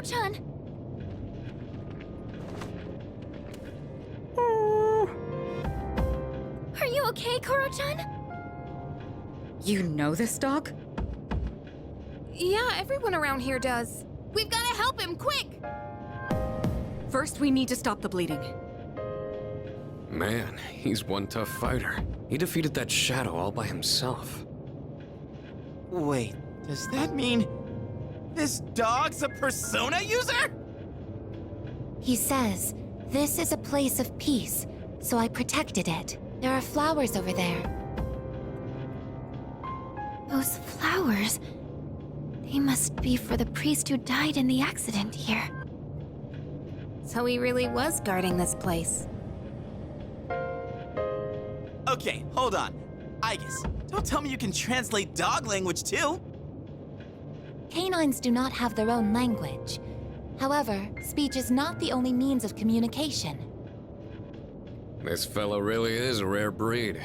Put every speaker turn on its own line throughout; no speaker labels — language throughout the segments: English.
Koro-chan! Are you okay, Koro-chan?
You know this dog?
Yeah, everyone around here does. We've gotta help him, quick!
First, we need to stop the bleeding.
Man, he's one tough fighter. He defeated that shadow all by himself.
Wait, does that mean this dog's a Persona user?
He says, this is a place of peace, so I protected it. There are flowers over there. Those flowers... They must be for the priest who died in the accident here.
So he really was guarding this place.
Okay, hold on. Aigis, don't tell me you can translate dog language too.
Canines do not have their own language. However, speech is not the only means of communication.
This fellow really is a rare breed.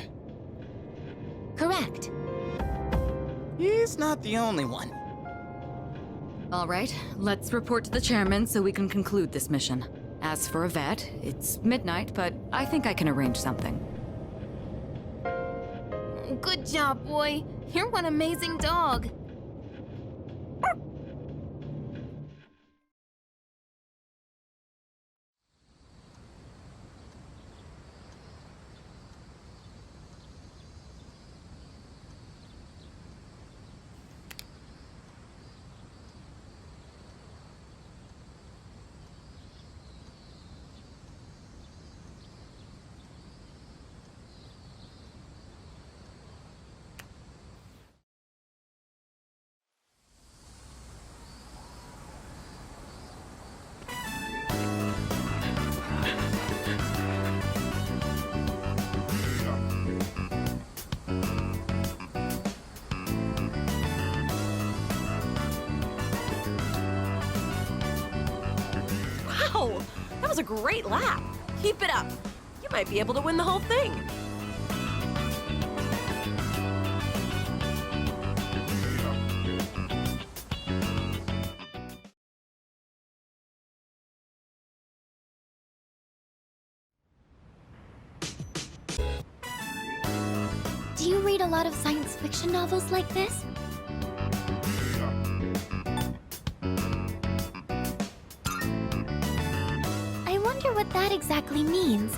Correct.
He's not the only one.
All right, let's report to the chairman so we can conclude this mission. As for Yvette, it's midnight, but I think I can arrange something.
Good job, boy. You're one amazing dog.
Wow, that was a great lap. Keep it up. You might be able to win the whole thing.
Do you read a lot of science fiction novels like this? I wonder what that exactly means.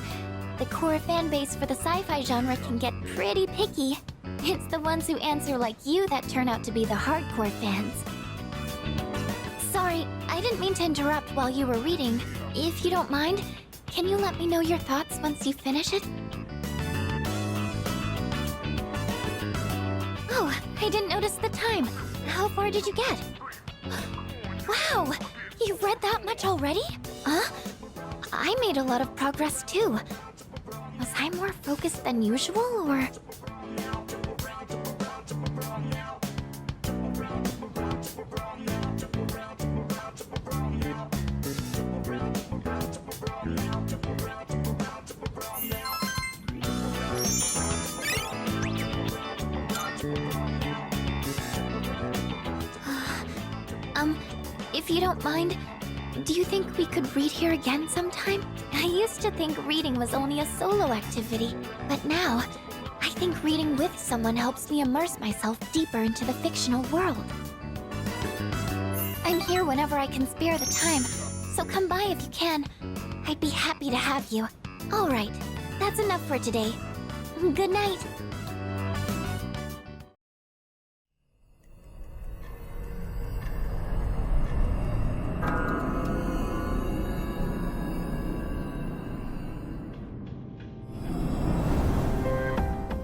The core fan base for the sci-fi genre can get pretty picky. It's the ones who answer like you that turn out to be the hardcore fans. Sorry, I didn't mean to interrupt while you were reading. If you don't mind, can you let me know your thoughts once you finish it? Oh, I didn't notice the time. How far did you get? Wow! You've read that much already? Huh? I made a lot of progress too. Was I more focused than usual, or...? If you don't mind, do you think we could read here again sometime? I used to think reading was only a solo activity, but now, I think reading with someone helps me immerse myself deeper into the fictional world. I'm here whenever I can spare the time, so come by if you can. I'd be happy to have you. Alright, that's enough for today. Good night.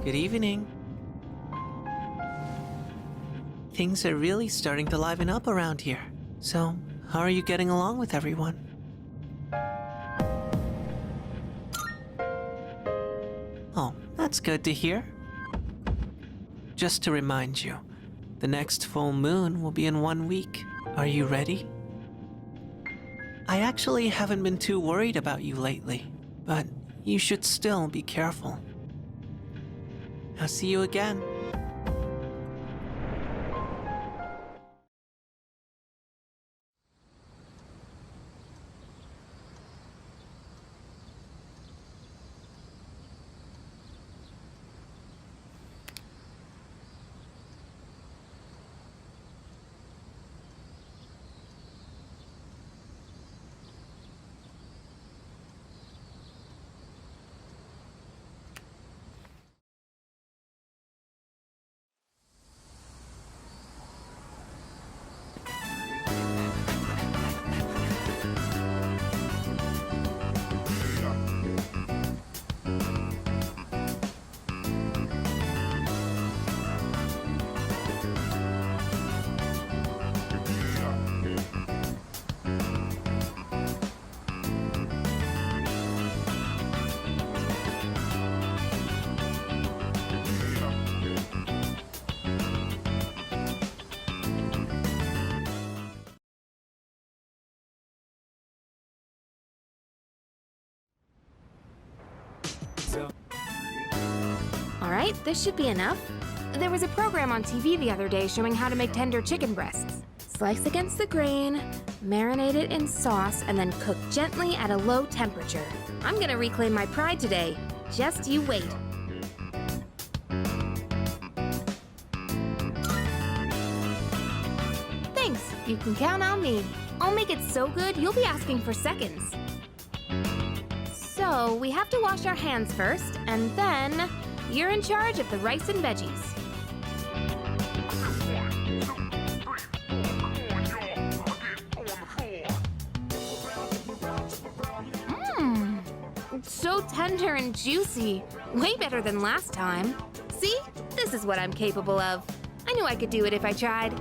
Good evening. Things are really starting to liven up around here. So, how are you getting along with everyone? Oh, that's good to hear. Just to remind you, the next full moon will be in 1 week. Are you ready? I actually haven't been too worried about you lately, but you should still be careful. I'll see you again.
Alright, this should be enough. There was a program on TV the other day showing how to make tender chicken breasts. Slice against the grain, marinate it in sauce, and then cook gently at a low temperature. I'm gonna reclaim my pride today. Just you wait. Thanks, you can count on me. I'll make it so good you'll be asking for seconds. So, we have to wash our hands first, and then you're in charge of the rice and veggies. So tender and juicy. Way better than last time. See? This is what I'm capable of. I knew I could do it if I tried.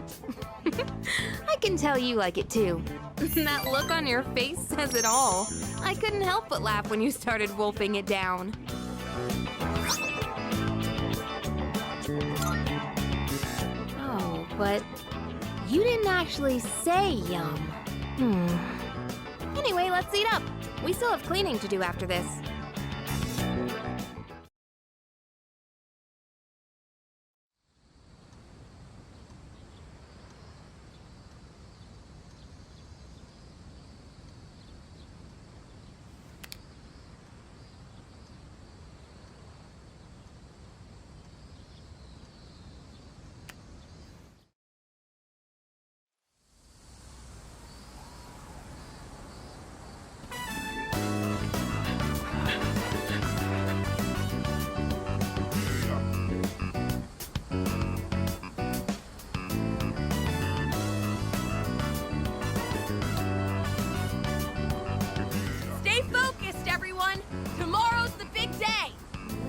I can tell you like it too. That look on your face says it all. I couldn't help but laugh when you started wolfing it down. Oh, but you didn't actually say yum. Anyway, let's eat up. We still have cleaning to do after this.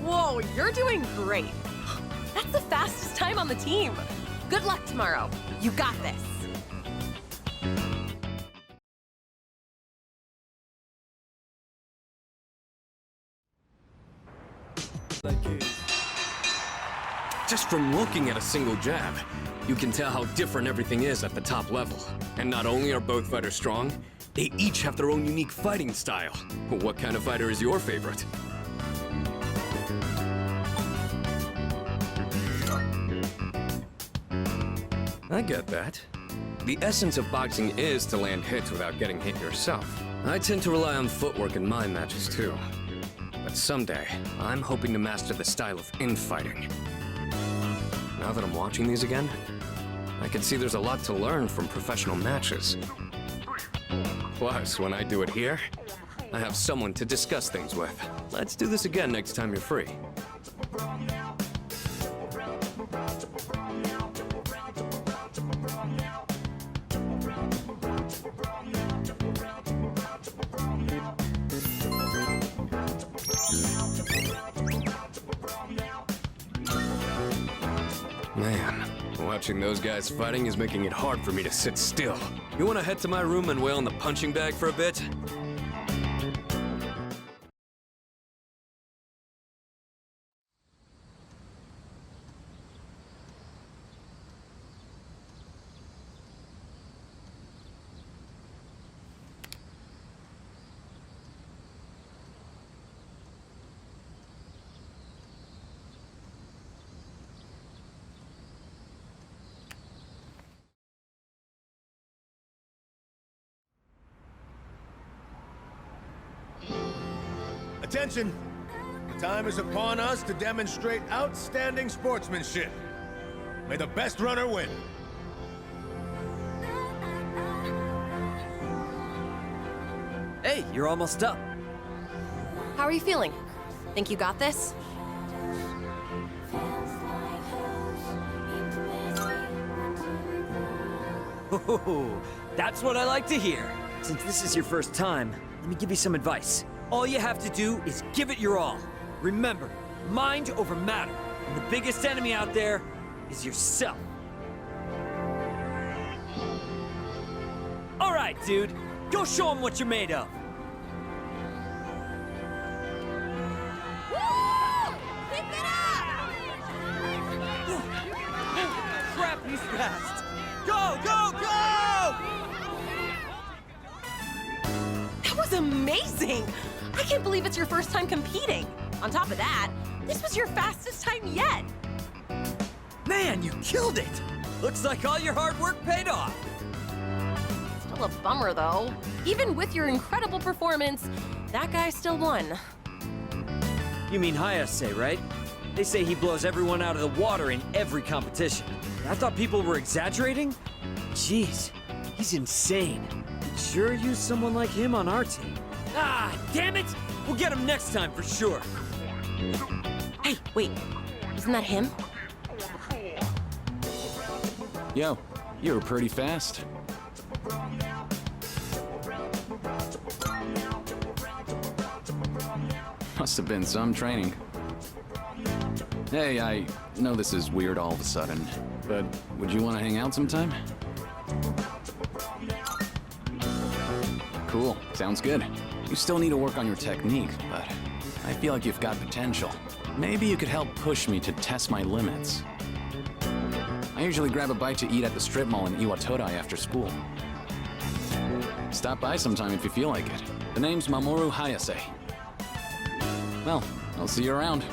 Whoa, you're doing great. That's the fastest time on the team. Good luck tomorrow. You got this.
Just from looking at a single jab, you can tell how different everything is at the top level. And not only are both fighters strong, they each have their own unique fighting style. What kind of fighter is your favorite? I get that. The essence of boxing is to land hits without getting hit yourself. I tend to rely on footwork in my matches too. But someday, I'm hoping to master the style of infighting. Now that I'm watching these again, I can see there's a lot to learn from professional matches. Plus, when I do it here, I have someone to discuss things with. Let's do this again next time you're free. Man, watching those guys fighting is making it hard for me to sit still. You want to head to my room and wail on the punching bag for a bit?
Attention! The time is upon us to demonstrate outstanding sportsmanship. May the best runner win.
Hey, you're almost up.
How are you feeling? Think you got this?
Oh, that's what I like to hear. Since this is your first time, let me give you some advice. All you have to do is give it your all. Remember, mind over matter. And the biggest enemy out there is yourself. All right, dude. Go show them what you're made of.
Woo! Keep it up!
Crap, he's fast. Go, go, go!
That was amazing! I can't believe it's your first time competing. On top of that, This was your fastest time yet!
Man, you killed it! Looks like all your hard work paid off.
Still a bummer, though. Even with your incredible performance, that guy still won.
You mean Hayase, right? They say he blows everyone out of the water in every competition. I thought people were exaggerating? Jeez, he's insane. We'd sure use someone like him on our team. Ah, damn it! We'll get him next time for sure.
Hey, wait. Isn't that him?
Yo, you were pretty fast. Must have been some training. Hey, I know this is weird all of a sudden, but would you want to hang out sometime? Cool, sounds good. You still need to work on your technique, but I feel like you've got potential. Maybe you could help push me to test my limits. I usually grab a bite to eat at the strip mall in Iwatodai after school. Stop by sometime if you feel like it. The name's Mamoru Hayase. Well, I'll see you around.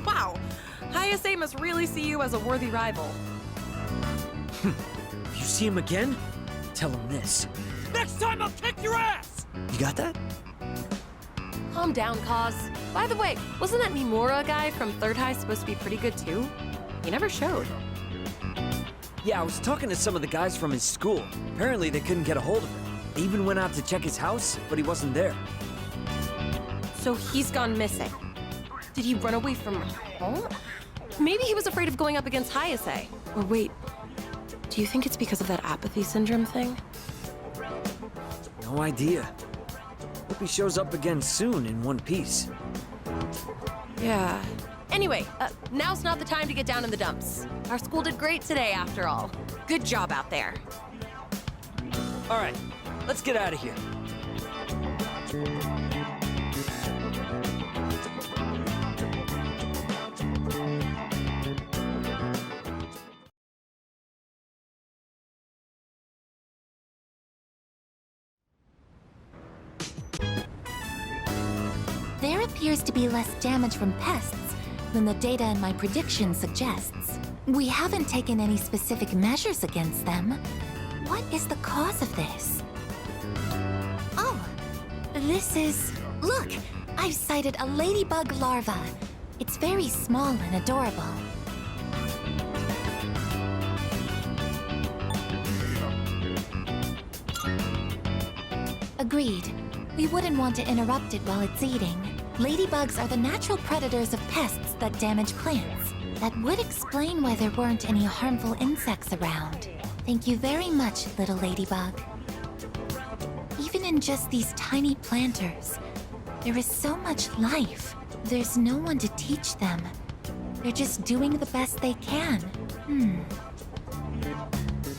Wow, Hayase must really see you as a worthy rival.
If you see him again, tell him this. Next time I'll kick your ass! You got that?
Calm down, Kaz. By the way, wasn't that Mimura guy from Third High supposed to be pretty good too? He never showed.
Yeah, I was talking to some of the guys from his school. Apparently they couldn't get a hold of him. They even went out to check his house, but he wasn't there.
So he's gone missing. Did he run away from home? Maybe he was afraid of going up against Hayase. Or wait, do you think it's because of that apathy syndrome thing?
No idea. Hope he shows up again soon in one piece.
Yeah. Anyway, now's not the time to get down in the dumps. Our school did great today, after all. Good job out there.
All right, let's get out of here.
There appears to be less damage from pests than the data in my prediction suggests. We haven't taken any specific measures against them. What is the cause of this? Oh, this is... Look! I've sighted a ladybug larva. It's very small and adorable. Agreed. We wouldn't want to interrupt it while it's eating. Ladybugs are the natural predators of pests that damage plants. That would explain why there weren't any harmful insects around. Thank you very much, little ladybug. Even in just these tiny planters, there is so much life. There's no one to teach them. They're just doing the best they can.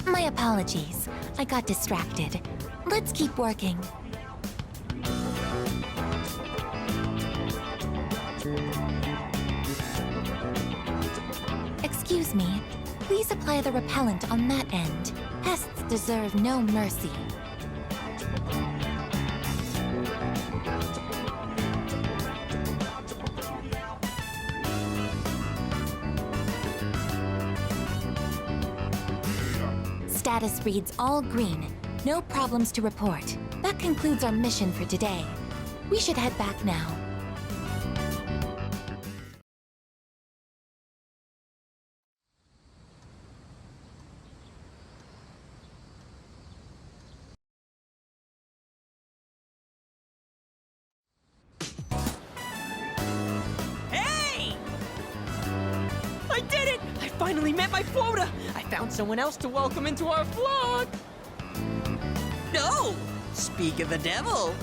My apologies. I got distracted. Let's keep working. Excuse me. Please apply the repellent on that end. Pests deserve no mercy. Status reads all green. No problems to report. That concludes our mission for today. We should head back now.
Hey! I did it! I finally met my quota! I found someone else to welcome into our vlog! No! Speak of the devil!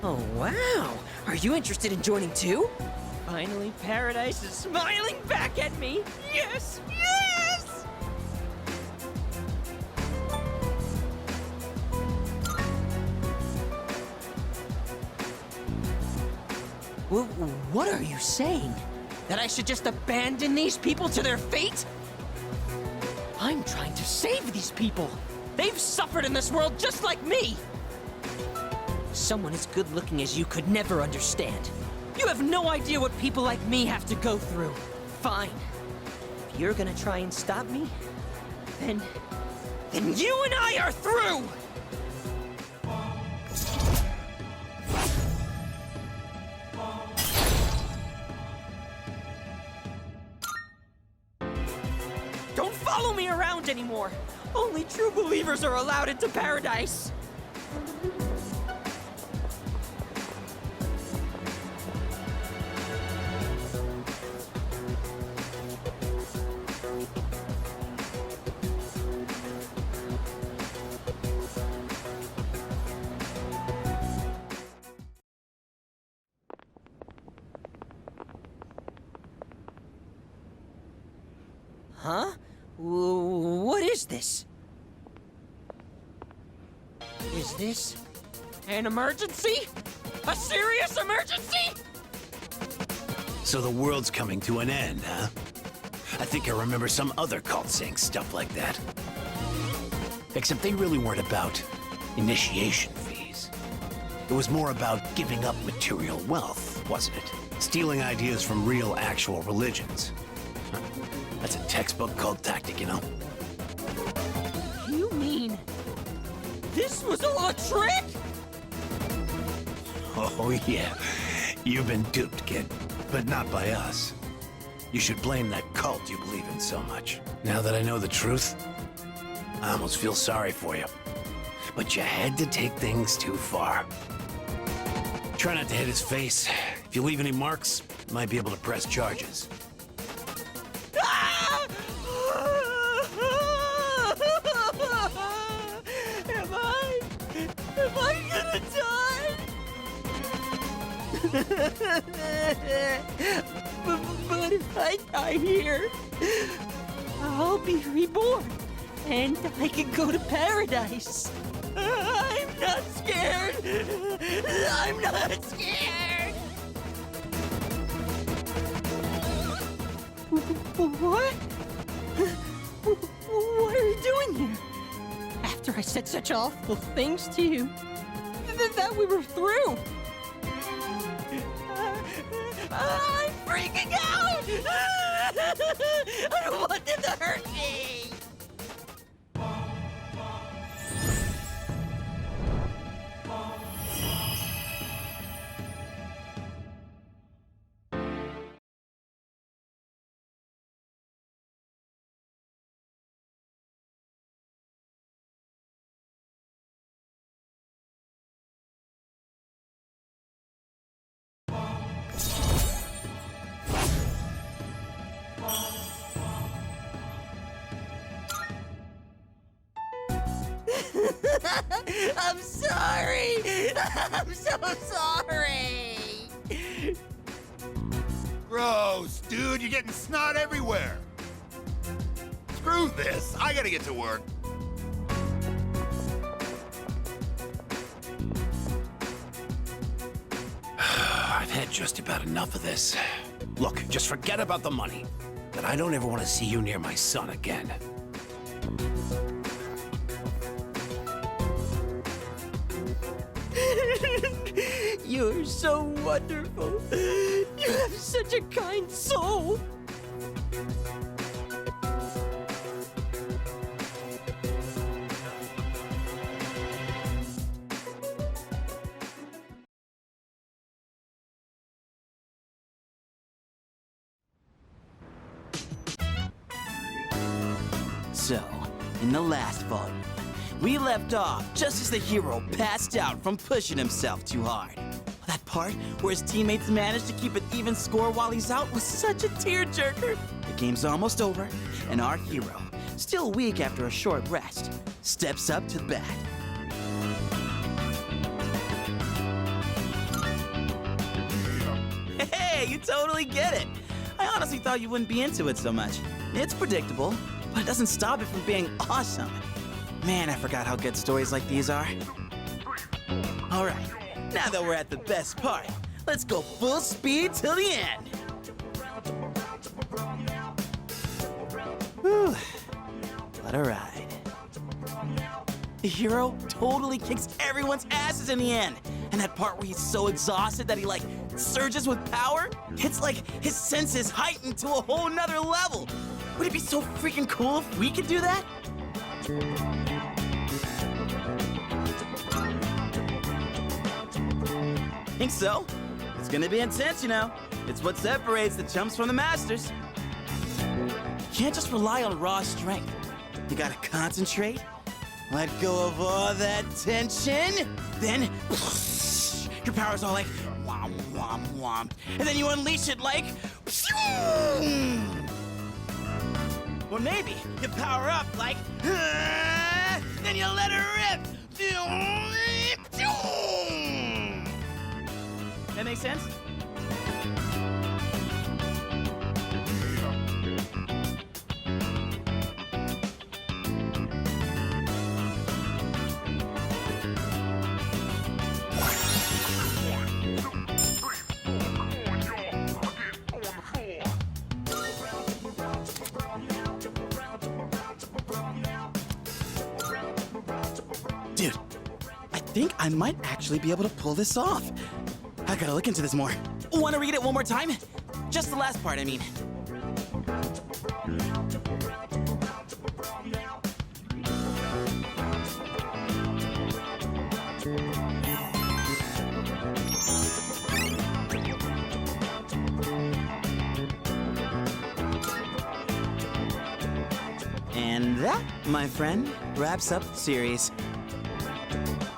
Oh, wow! Are you interested in joining too? Finally, paradise is smiling back at me! Yes! Yes! What are you saying? That I should just abandon these people to their fate? I'm trying to save these people. They've suffered in this world just like me. Someone as good looking as you could never understand. You have no idea what people like me have to go through. Fine. If you're gonna try and stop me, then you and I are through! Don't follow me around anymore! Only true believers are allowed into paradise! Huh? What is this? Is this an emergency? A serious emergency?
So the world's coming to an end, huh? I think I remember some other cult saying stuff like that. Except they really weren't about initiation fees. It was more about giving up material wealth, wasn't it? Stealing ideas from real, actual religions. Huh. That's a textbook cult tactic, you know?
You mean this was all a trick?
Oh, yeah. You've been duped, kid. But not by us. You should blame that cult you believe in so much. Now that I know the truth, I almost feel sorry for you. But you had to take things too far. Try not to hit his face. If you leave any marks, you might be able to press charges.
Am I gonna die? But if I die here, I'll be reborn, and I can go to paradise. I'm not scared. I'm not scared. What? What are you doing here? After I said such awful things to you, that we were through. I'm freaking out! I don't want them to hurt me! I'm sorry! I'm so sorry!
Gross, dude, you're getting snot everywhere. Screw this, I gotta get to work.
I've had just about enough of this. Look, just forget about the money. But I don't ever want to see you near my son again.
You're so wonderful. You have such a kind soul.
So, in the last volume, we left off just as the hero passed out from pushing himself too hard. That part where his teammates managed to keep an even score while he's out was such a tearjerker. The game's almost over, and our hero, still weak after a short rest, steps up to the bat. Hey, you totally get it. I honestly thought you wouldn't be into it so much. It's predictable, but it doesn't stop it from being awesome. Man, I forgot how good stories like these are. All right, now that we're at the best part, let's go full speed till the end. Whew. What a ride. The hero totally kicks everyone's asses in the end. And that part where he's so exhausted that he, like, surges with power? It's like his senses heightened to a whole nother level. Would it be so freaking cool if we could do that? Think so? It's gonna be intense, you know. It's what separates the chumps from the masters. You can't just rely on raw strength. You gotta concentrate, let go of all that tension, then your power's all like whom, whom, whom. And then you unleash it like or maybe you power up like then you let her rip. That makes sense? Dude, I think I might actually be able to pull this off. I gotta look into this more. Wanna read it one more time? Just the last part, I mean. And that, my friend, wraps up the series.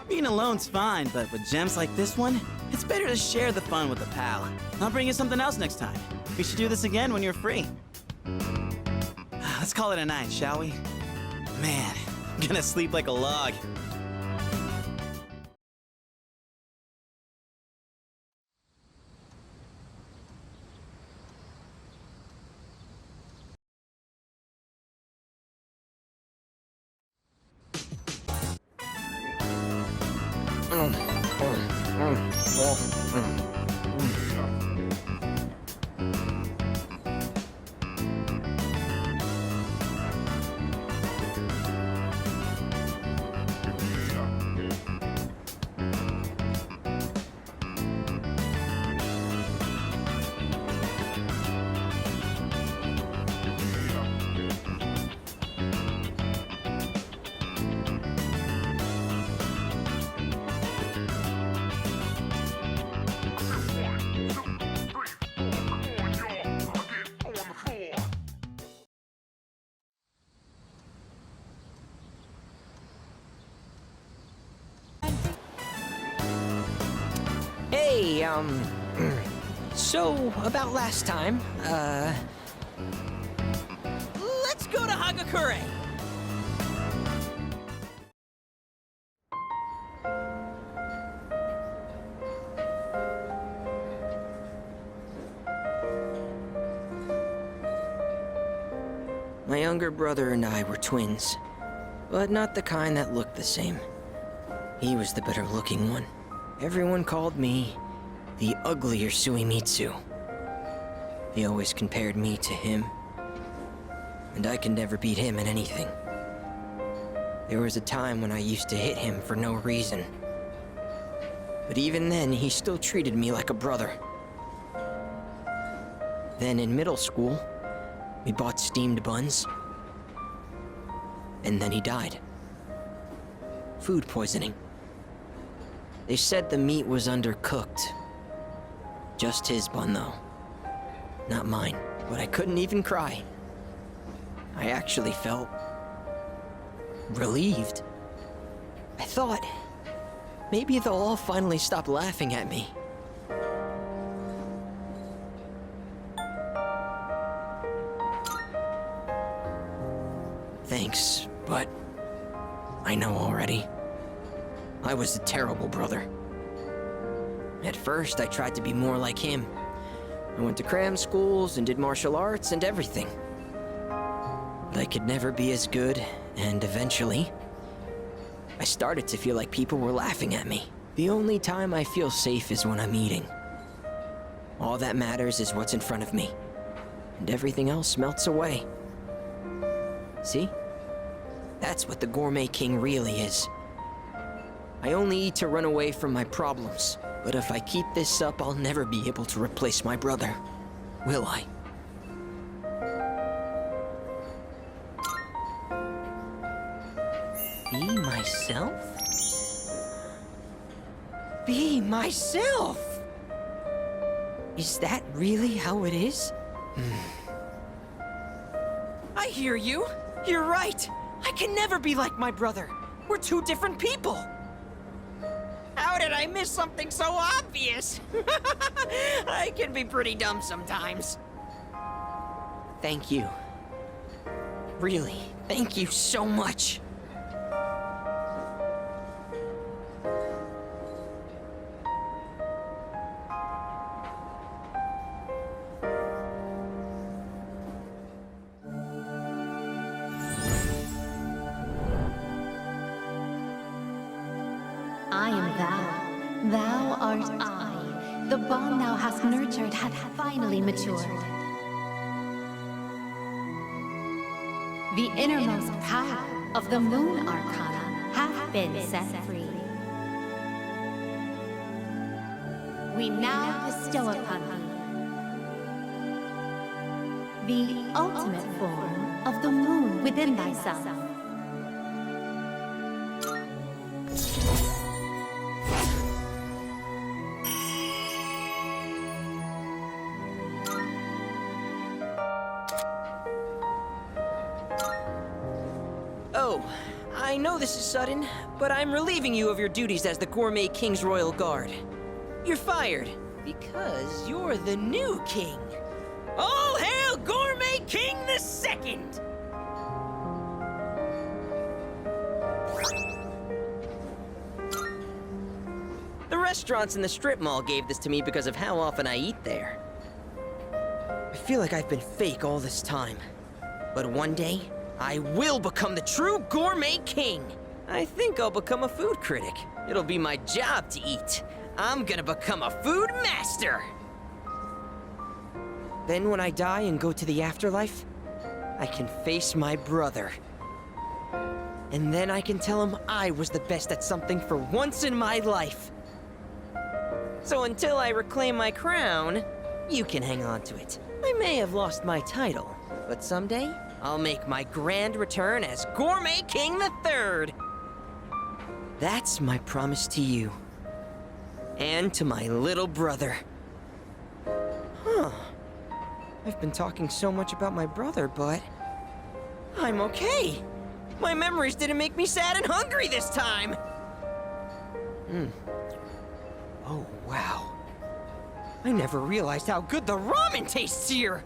Being alone's fine, but with gems like this one, it's better to share the fun with a pal. I'll bring you something else next time. We should do this again when you're free. Let's call it a night, shall we? Man, I'm gonna sleep like a log.
Hey, so about last time, let's go to Hagakure.
My younger brother and I were twins, but not the kind that looked the same. He was the better looking one. Everyone called me the uglier Suimitsu. They always compared me to him, and I could never beat him in anything. There was a time when I used to hit him for no reason. But even then, he still treated me like a brother. Then in middle school, we bought steamed buns, and then he died. Food poisoning. They said the meat was undercooked. Just his bun, though. Not mine. But I couldn't even cry. I actually felt relieved. I thought maybe they'll all finally stop laughing at me. Thanks, but I know already. I was a terrible brother. At first, I tried to be more like him. I went to cram schools and did martial arts and everything. But I could never be as good, and eventually, I started to feel like people were laughing at me. The only time I feel safe is when I'm eating. All that matters is what's in front of me, and everything else melts away. See? That's what the Gourmet King really is. I only eat to run away from my problems. But if I keep this up, I'll never be able to replace my brother. Will I? Be myself? Be myself! Is that really how it is? I hear you. You're right. I can never be like my brother. We're two different people. How did I miss something so obvious? I can be pretty dumb sometimes. Thank you. Really, thank you so much.
I am thou. Thou art I. The bond thou hast nurtured hath finally matured. The innermost power of the Moon Arcana hath been set free. We now bestow upon thee the ultimate form of the moon within thyself.
Oh, I know this is sudden, but I'm relieving you of your duties as the Gourmet King's Royal Guard. You're fired, because you're the new king. All hail Gourmet King II! The restaurants in the strip mall gave this to me because of how often I eat there. I feel like I've been fake all this time. But one day, I will become the true Gourmet King! I think I'll become a food critic. It'll be my job to eat. I'm gonna become a food master! Then when I die and go to the afterlife, I can face my brother. And then I can tell him I was the best at something for once in my life. So until I reclaim my crown, you can hang on to it. I may have lost my title, but someday, I'll make my grand return as Gourmet King III! That's my promise to you. And to my little brother. Huh. I've been talking so much about my brother, but... I'm okay! My memories didn't make me sad and hungry this time! Oh, wow. I never realized how good the ramen tastes here!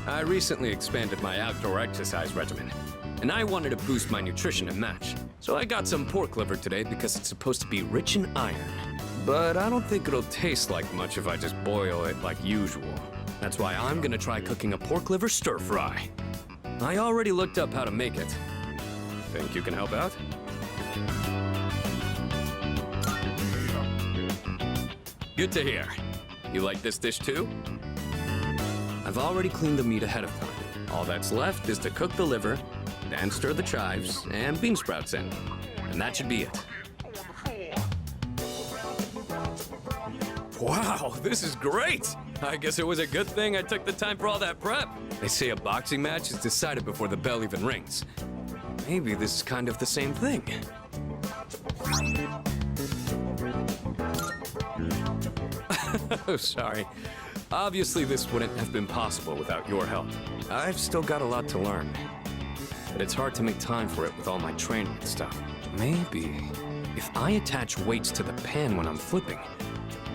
I recently expanded my outdoor exercise regimen, and I wanted to boost my nutrition and match. So I got some pork liver today because it's supposed to be rich in iron. But I don't think it'll taste like much if I just boil it like usual. That's why I'm gonna try cooking a pork liver stir fry. I already looked up how to make it. Think you can help out? Good to hear. You like this dish too? I've already cleaned the meat ahead of time. All that's left is to cook the liver, then stir the chives and bean sprouts in. And that should be it. Wow, this is great! I guess it was a good thing I took the time for all that prep. They say a boxing match is decided before the bell even rings. Maybe this is kind of the same thing. Oh, sorry. Obviously, this wouldn't have been possible without your help. I've still got a lot to learn. But it's hard to make time for it with all my training and stuff. Maybe if I attach weights to the pan when I'm flipping,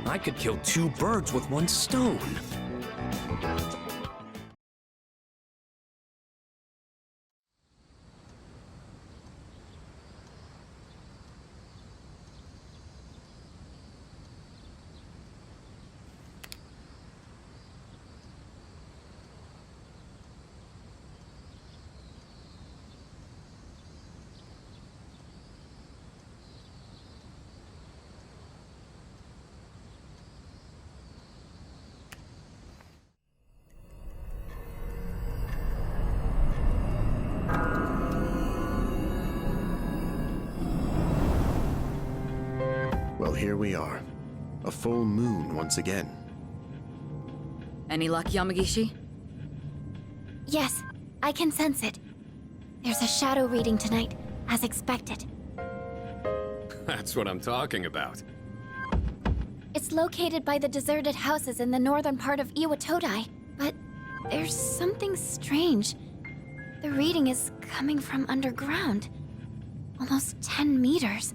I could kill two birds with one stone.
here we are. A full moon once again.
Any luck, Yamagishi?
Yes, I can sense it. There's a shadow reading tonight, as expected.
That's what I'm talking about.
It's located by the deserted houses in the northern part of Iwatodai, but there's something strange. The reading is coming from underground. Almost 10 meters.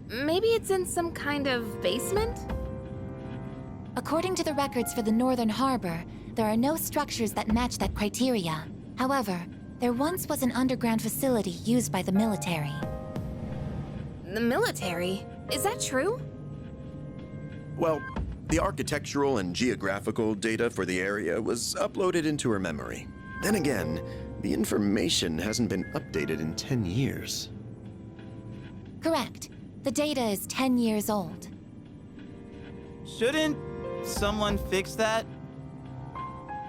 Maybe it's in some kind of basement?
According to the records for the Northern Harbor, there are no structures that match that criteria. However, there once was an underground facility used by the military.
The military? Is that true?
Well, the architectural and geographical data for the area was uploaded into her memory. Then again, the information hasn't been updated in 10 years.
Correct. The data is 10 years old.
Shouldn't someone fix that?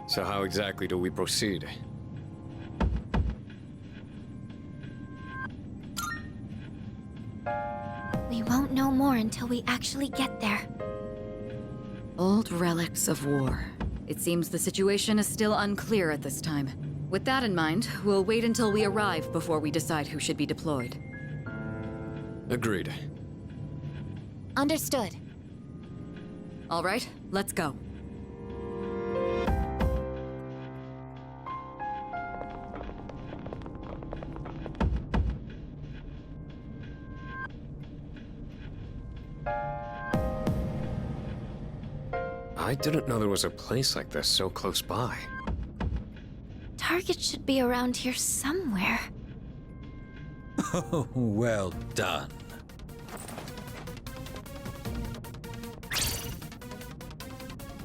So how exactly do we proceed?
We won't know more until we actually get there.
Old relics of war. It seems the situation is still unclear at this time. With that in mind, we'll wait until we arrive before we decide who should be deployed.
Agreed.
Understood.
All right, let's go.
I didn't know there was a place like this so close by.
Target should be around here somewhere.
Oh, well done.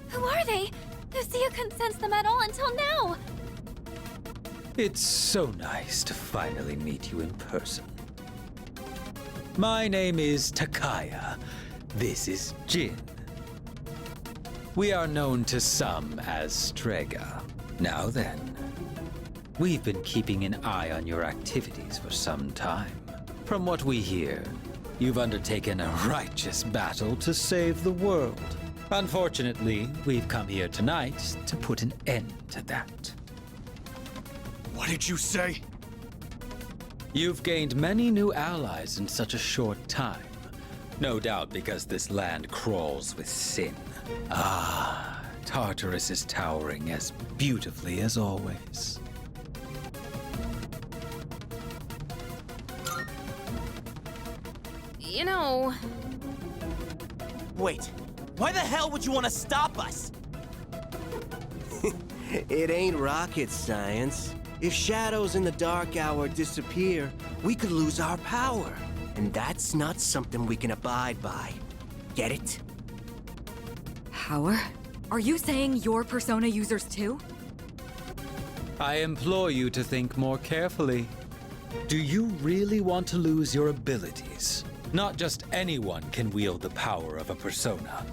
Who are they? Lucia couldn't sense them at all until now.
It's so nice to finally meet you in person. My name is Takaya. This is Jin. We are known to some as Strega. Now then, we've been keeping an eye on your activities for some time. From what we hear, you've undertaken a righteous battle to save the world. Unfortunately, we've come here tonight to put an end to that.
What did you say?
You've gained many new allies in such a short time. No doubt because this land crawls with sin. Ah, Tartarus is towering as beautifully as always.
You know...
Wait, why the hell would you want to stop us?
It ain't rocket science. If shadows in the dark hour disappear, we could lose our power. And that's not something we can abide by. Get it?
Power? Are you saying you're Persona users too?
I implore you to think more carefully. Do you really want to lose your abilities? Not just anyone can wield the power of a persona.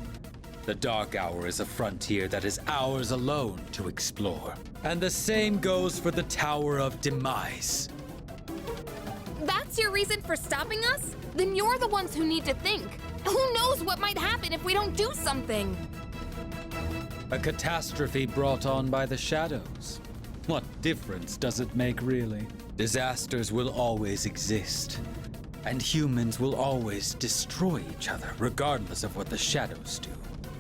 The Dark Hour is a frontier that is ours alone to explore. And the same goes for the Tower of Demise.
That's your reason for stopping us? Then you're the ones who need to think. Who knows what might happen if we don't do something?
A catastrophe brought on by the shadows. What difference does it make, really? Disasters will always exist. And humans will always destroy each other, regardless of what the shadows do.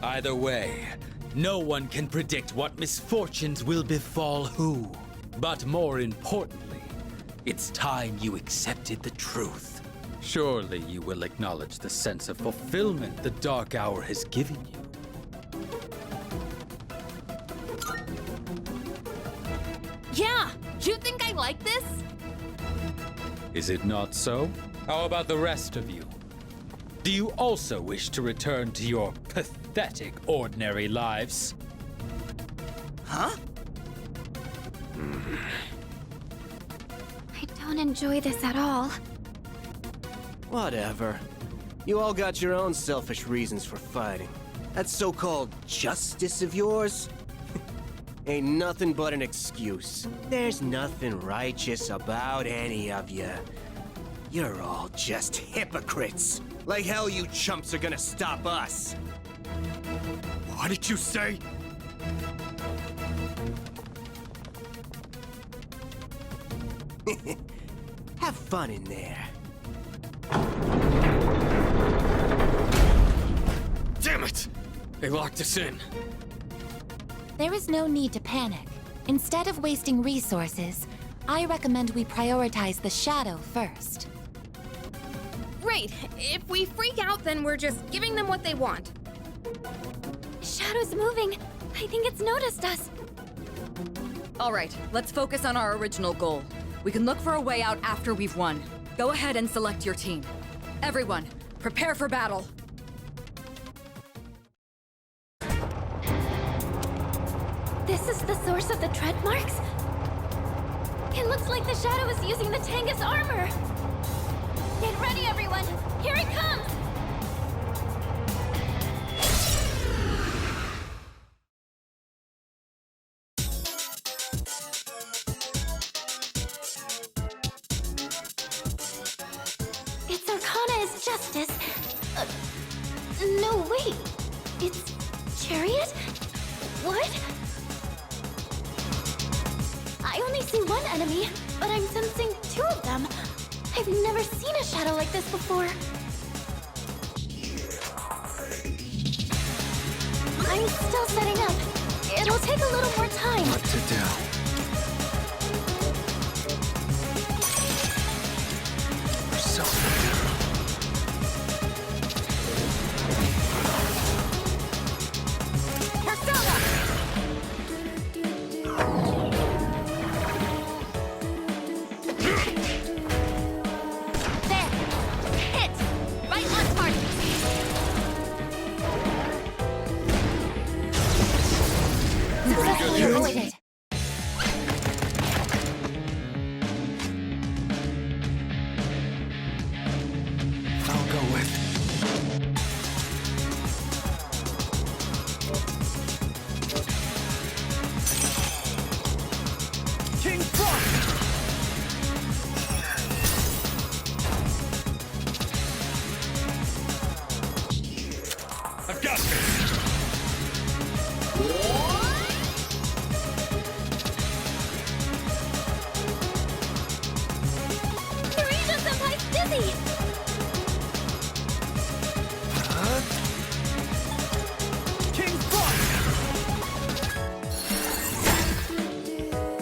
Either way, no one can predict what misfortunes will befall who. But more importantly, it's time you accepted the truth. Surely you will acknowledge the sense of fulfillment the Dark Hour has given you.
Yeah, you think I like this?
Is it not so? How about the rest of you? Do you also wish to return to your pathetic, ordinary lives?
Huh?
I don't enjoy this at all.
Whatever. You all got your own selfish reasons for fighting. That so-called justice of yours ain't nothing but an excuse. There's nothing righteous about any of you. You're all just hypocrites. Like hell you chumps are gonna stop us.
What did you say?
Have fun in there.
Damn it! They locked us in.
There is no need to panic. Instead of wasting resources, I recommend we prioritize the shadow first.
Great. If we freak out, then we're just giving them what they want.
Shadow's moving. I think it's noticed us.
All right, let's focus on our original goal. We can look for a way out after we've won. Go ahead and select your team. Everyone, prepare for battle.
This is the source of the tread marks? It looks like the Shadow is using the Tangus armor. Get ready, everyone. Here it comes! Its Arcana is Justice. No, wait. It's Chariot? What? I only see one enemy, but I'm sensing two of them. I've never seen a shadow like this before. I'm still setting up. It'll take a little more time.
What to do?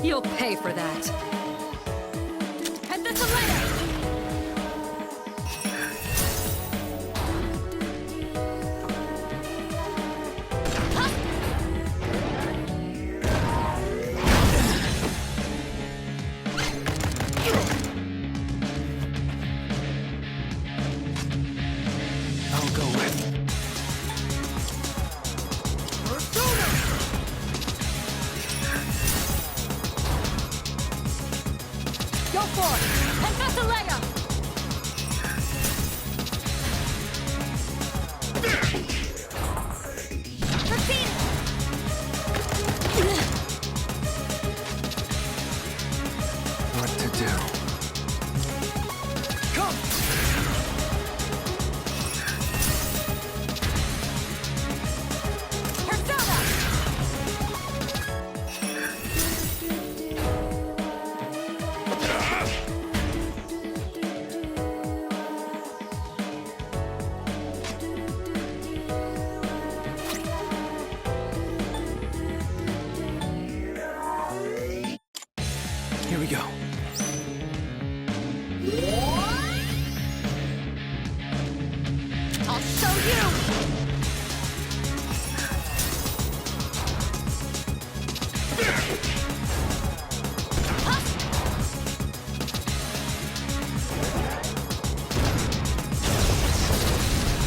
You'll pay for that. And this letter!
I'll go with.
Go for it! And Vassilea! Proceed!
What to do?
Come! Persona!
Here we go.
I'll show you!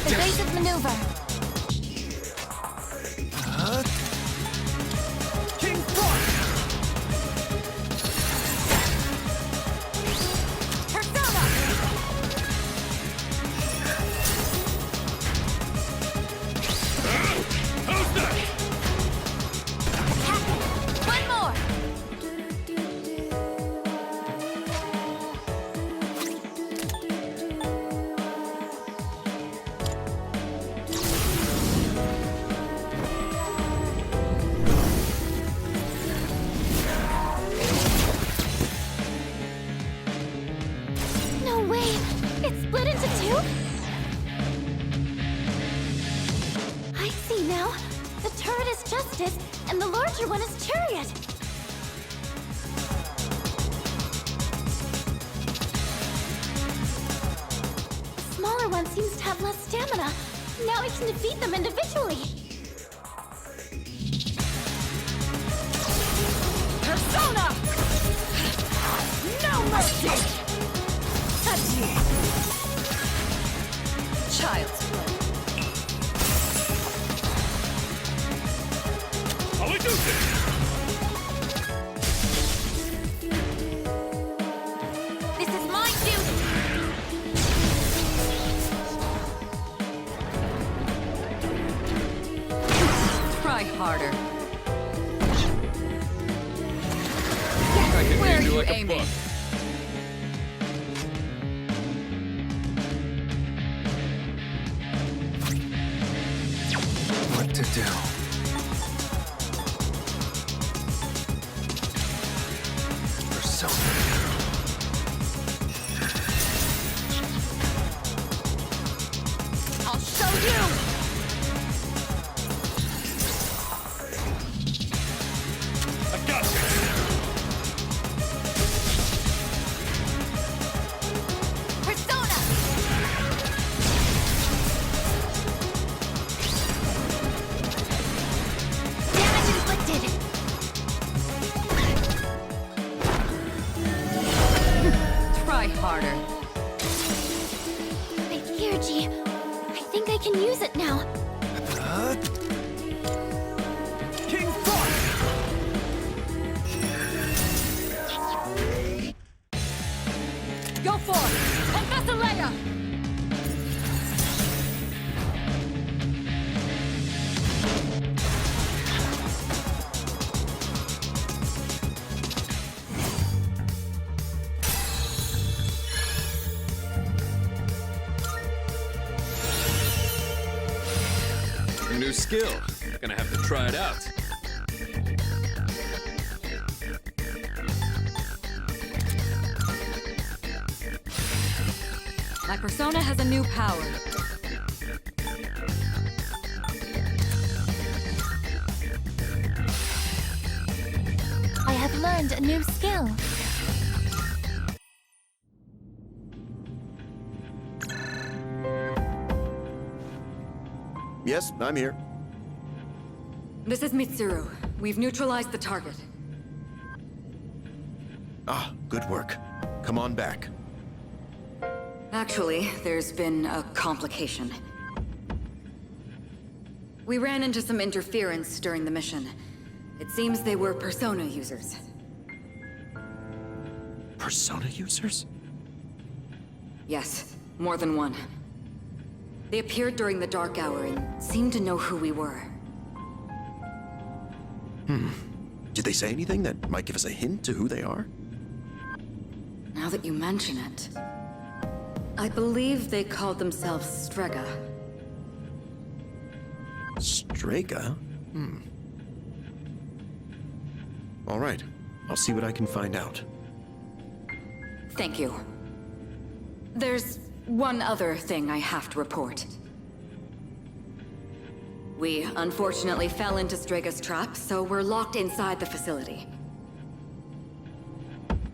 Evasive maneuver.
King Frog!
Persona!
Who's that?
One more! Justice, and the larger one is Chariot. The smaller one seems to have less stamina. Now I can defeat them individually.
Persona! No mercy! Touchy! Child's play.
How we do this?
This is my duty!
Try harder.
I can
Where
read
are
you
you
like a
aiming?
book.
What to do? Persona.
I'll show you!
I got you!
Persona! Damage inflicted!
Try harder.
My Theurgy. I think I can use it now.
King Thought!
Go for it! And Vesaleia!
New skill. Gonna have to try it out.
My persona has a new power.
I have learned a new skill.
Yes, I'm here.
This is Mitsuru. We've neutralized the target.
Ah, good work. Come on back.
Actually, there's been a complication. We ran into some interference during the mission. It seems they were Persona users.
Persona users?
Yes, more than one. They appeared during the dark hour and seemed to know who we were.
Did they say anything that might give us a hint to who they are?
Now that you mention it, I believe they called themselves Strega.
Strega? All right. I'll see what I can find out.
Thank you. There's one other thing I have to report. We unfortunately fell into Strega's trap, so we're locked inside the facility.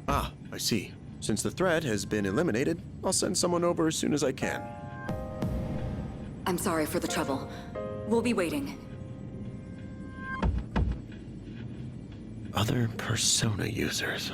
Ah, I see. Since the threat has been eliminated, I'll send someone over as soon as I can.
I'm sorry for the trouble. We'll be waiting.
Other Persona users.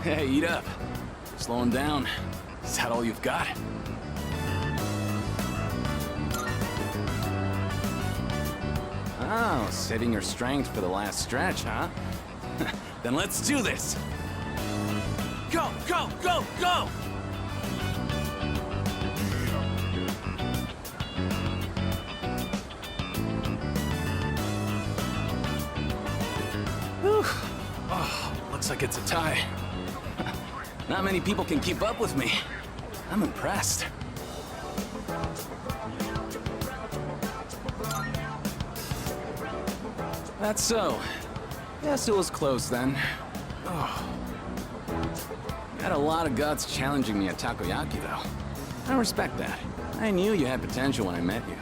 Hey, eat up. Slowing down. Is that all you've got? Oh, saving your strength for the last stretch, huh? Then let's do this!
Go, go, go, go!
Whew. Oh, looks like it's a tie. Not many people can keep up with me. I'm impressed. That's so. Guess it was close then. Oh. You had a lot of guts challenging me at Takoyaki, though. I respect that. I knew you had potential when I met you.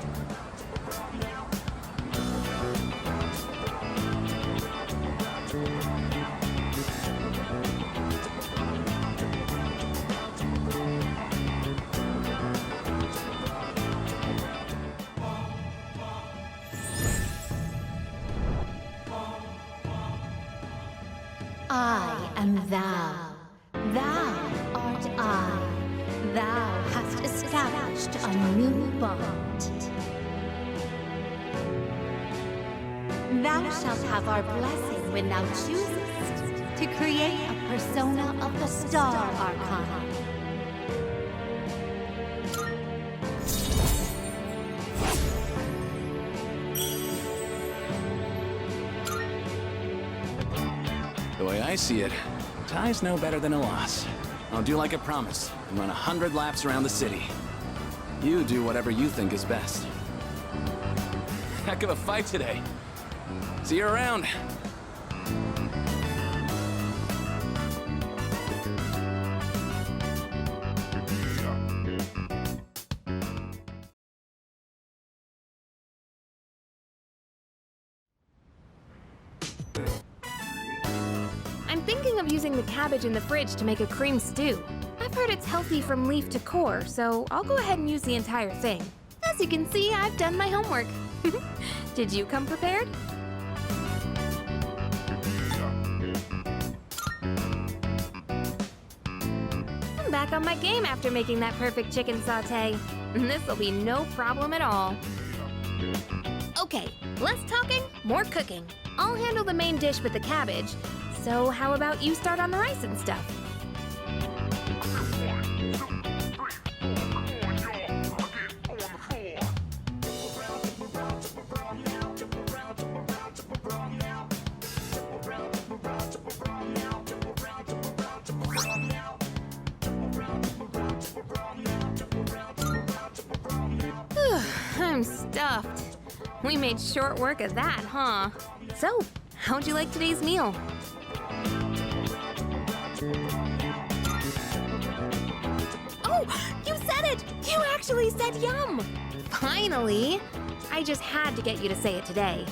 I am thou. Thou art I. Thou hast established a new bond. Thou shalt have our blessing when thou choosest to create a persona of the Star Archon.
The way I see it, a tie's no better than a loss. I'll do like I promised and run 100 laps around the city. You do whatever you think is best. Heck of a fight today. See you around.
I'm thinking of using the cabbage in the fridge to make a cream stew. I've heard it's healthy from leaf to core, so I'll go ahead and use the entire thing. As you can see, I've done my homework. Did you come prepared? I'm back on my game after making that perfect chicken sauté. This'll be no problem at all. Okay, less talking, more cooking. I'll handle the main dish with the cabbage. So how about you start on the rice and stuff? I'm stuffed. We made short work of that, huh? So, how'd you like today's meal? Oh, you said it! You actually said yum! Finally! I just had to get you to say it today.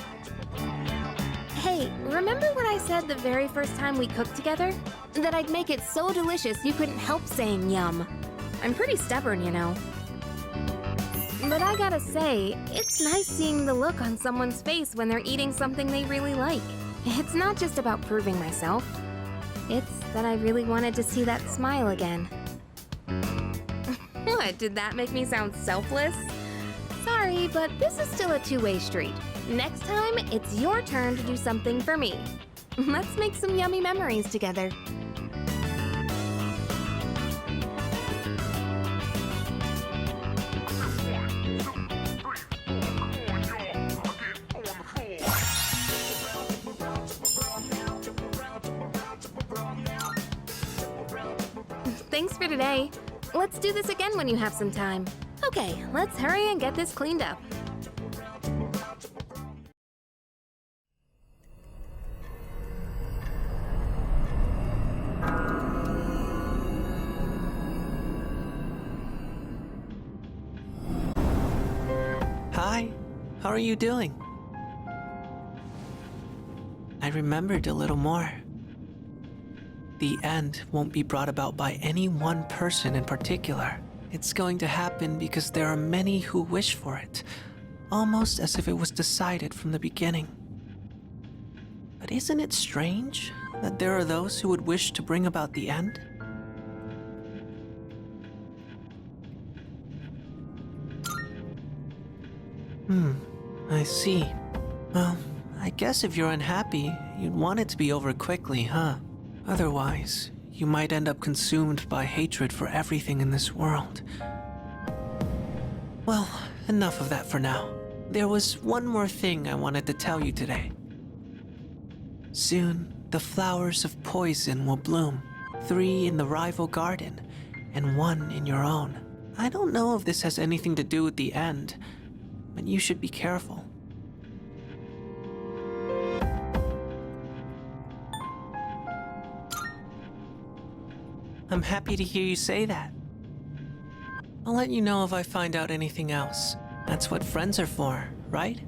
Hey, remember what I said the very first time we cooked together? That I'd make it so delicious you couldn't help saying yum. I'm pretty stubborn, you know. But I gotta say, it's nice seeing the look on someone's face when they're eating something they really like. It's not just about proving myself. It's that I really wanted to see that smile again. What, did that make me sound selfless? Sorry, but this is still a two-way street. Next time, it's your turn to do something for me. Let's make some yummy memories together. Thanks for today. Let's do this again when you have some time. Okay, let's hurry and get this cleaned up.
Hi, how are you doing? I remembered a little more. The end won't be brought about by any one person in particular. It's going to happen because there are many who wish for it, almost as if it was decided from the beginning. But isn't it strange that there are those who would wish to bring about the end? I see. Well, I guess if you're unhappy, you'd want it to be over quickly, huh? Otherwise, you might end up consumed by hatred for everything in this world. Well, enough of that for now. There was one more thing I wanted to tell you today. Soon, the flowers of poison will bloom. 3 in the rival garden, and 1 in your own. I don't know if this has anything to do with the end, but you should be careful. I'm happy to hear you say that. I'll let you know if I find out anything else. That's what friends are for, right?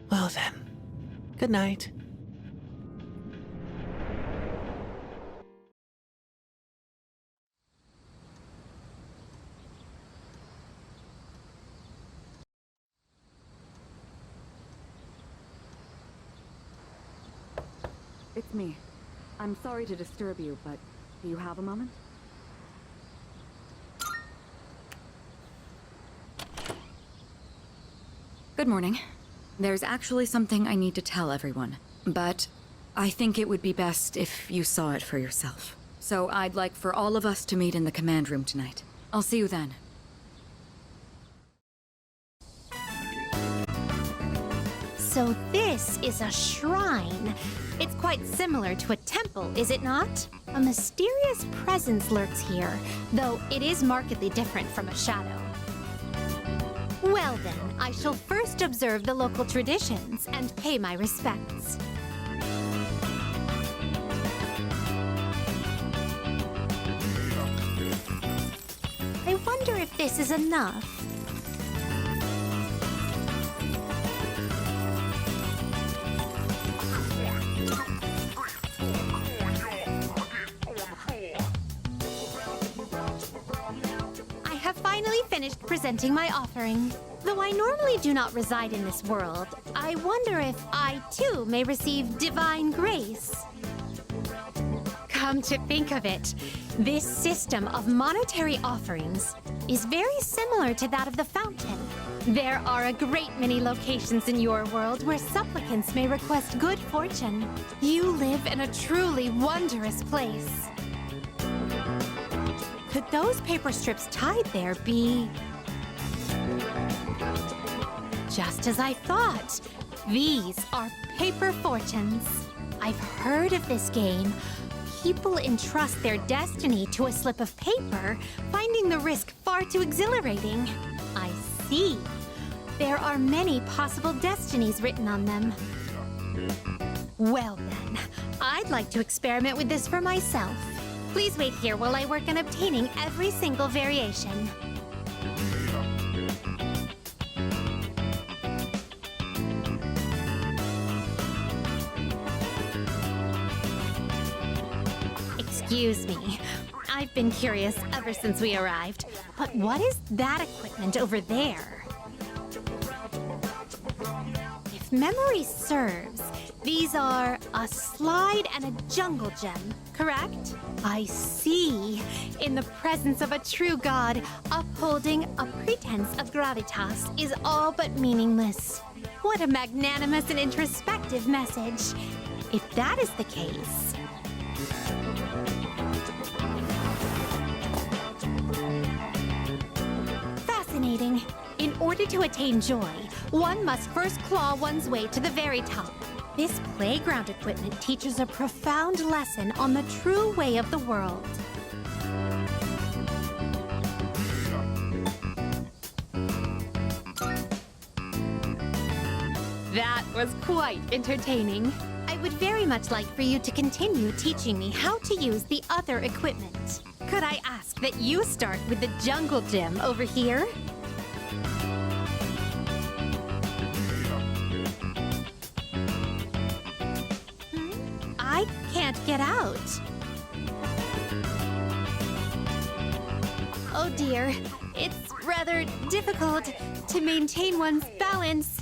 Well then, good night.
It's me. I'm sorry to disturb you, but do you have a moment? Good morning. There's actually something I need to tell everyone, but I think it would be best if you saw it for yourself. So I'd like for all of us to meet in the command room tonight. I'll see you then.
So this is a shrine. It's quite similar to a temple, is it not? A mysterious presence lurks here, though it is markedly different from a shadow. Well then, I shall first observe the local traditions and pay my respects. I wonder if this is enough. I have finally finished presenting my offering. Though I normally do not reside in this world, I wonder if I too may receive divine grace. Come to think of it, this system of monetary offerings is very similar to that of the fountain. There are a great many locations in your world where supplicants may request good fortune. You live in a truly wondrous place. Could those paper strips tied there be... Just as I thought, these are paper fortunes. I've heard of this game. People entrust their destiny to a slip of paper, finding the risk far too exhilarating. I see. There are many possible destinies written on them. Well then, I'd like to experiment with this for myself. Please wait here while I work on obtaining every single variation. Excuse me. I've been curious ever since we arrived. But what is that equipment over there? If memory serves, these are a slide and a jungle gem, correct? I see. In the presence of a true god, upholding a pretense of gravitas is all but meaningless. What a magnanimous and introspective message. If that is the case... Fascinating. In order to attain joy, one must first claw one's way to the very top. This playground equipment teaches a profound lesson on the true way of the world. That was quite entertaining. I would very much like for you to continue teaching me how to use the other equipment. Could I ask that you start with the jungle gym over here? I can't get out. Oh dear, it's rather difficult to maintain one's balance.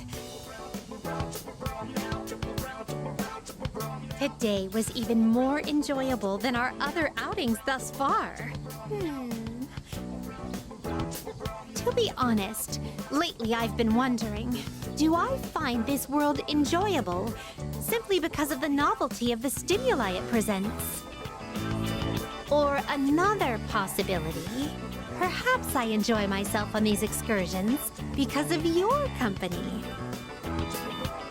Today was even more enjoyable than our other outings thus far. To be honest, lately I've been wondering, do I find this world enjoyable simply because of the novelty of the stimuli it presents? Or another possibility, perhaps I enjoy myself on these excursions because of your company.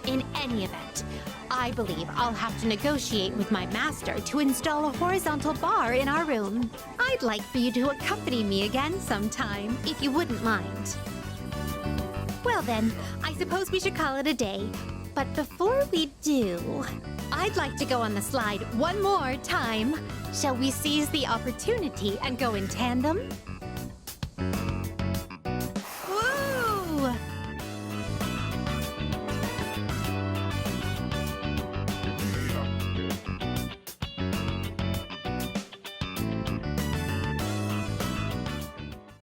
In any event, I believe I'll have to negotiate with my master to install a horizontal bar in our room. I'd like for you to accompany me again sometime, if you wouldn't mind. Well then, I suppose we should call it a day. But before we do, I'd like to go on the slide one more time. Shall we seize the opportunity and go in tandem?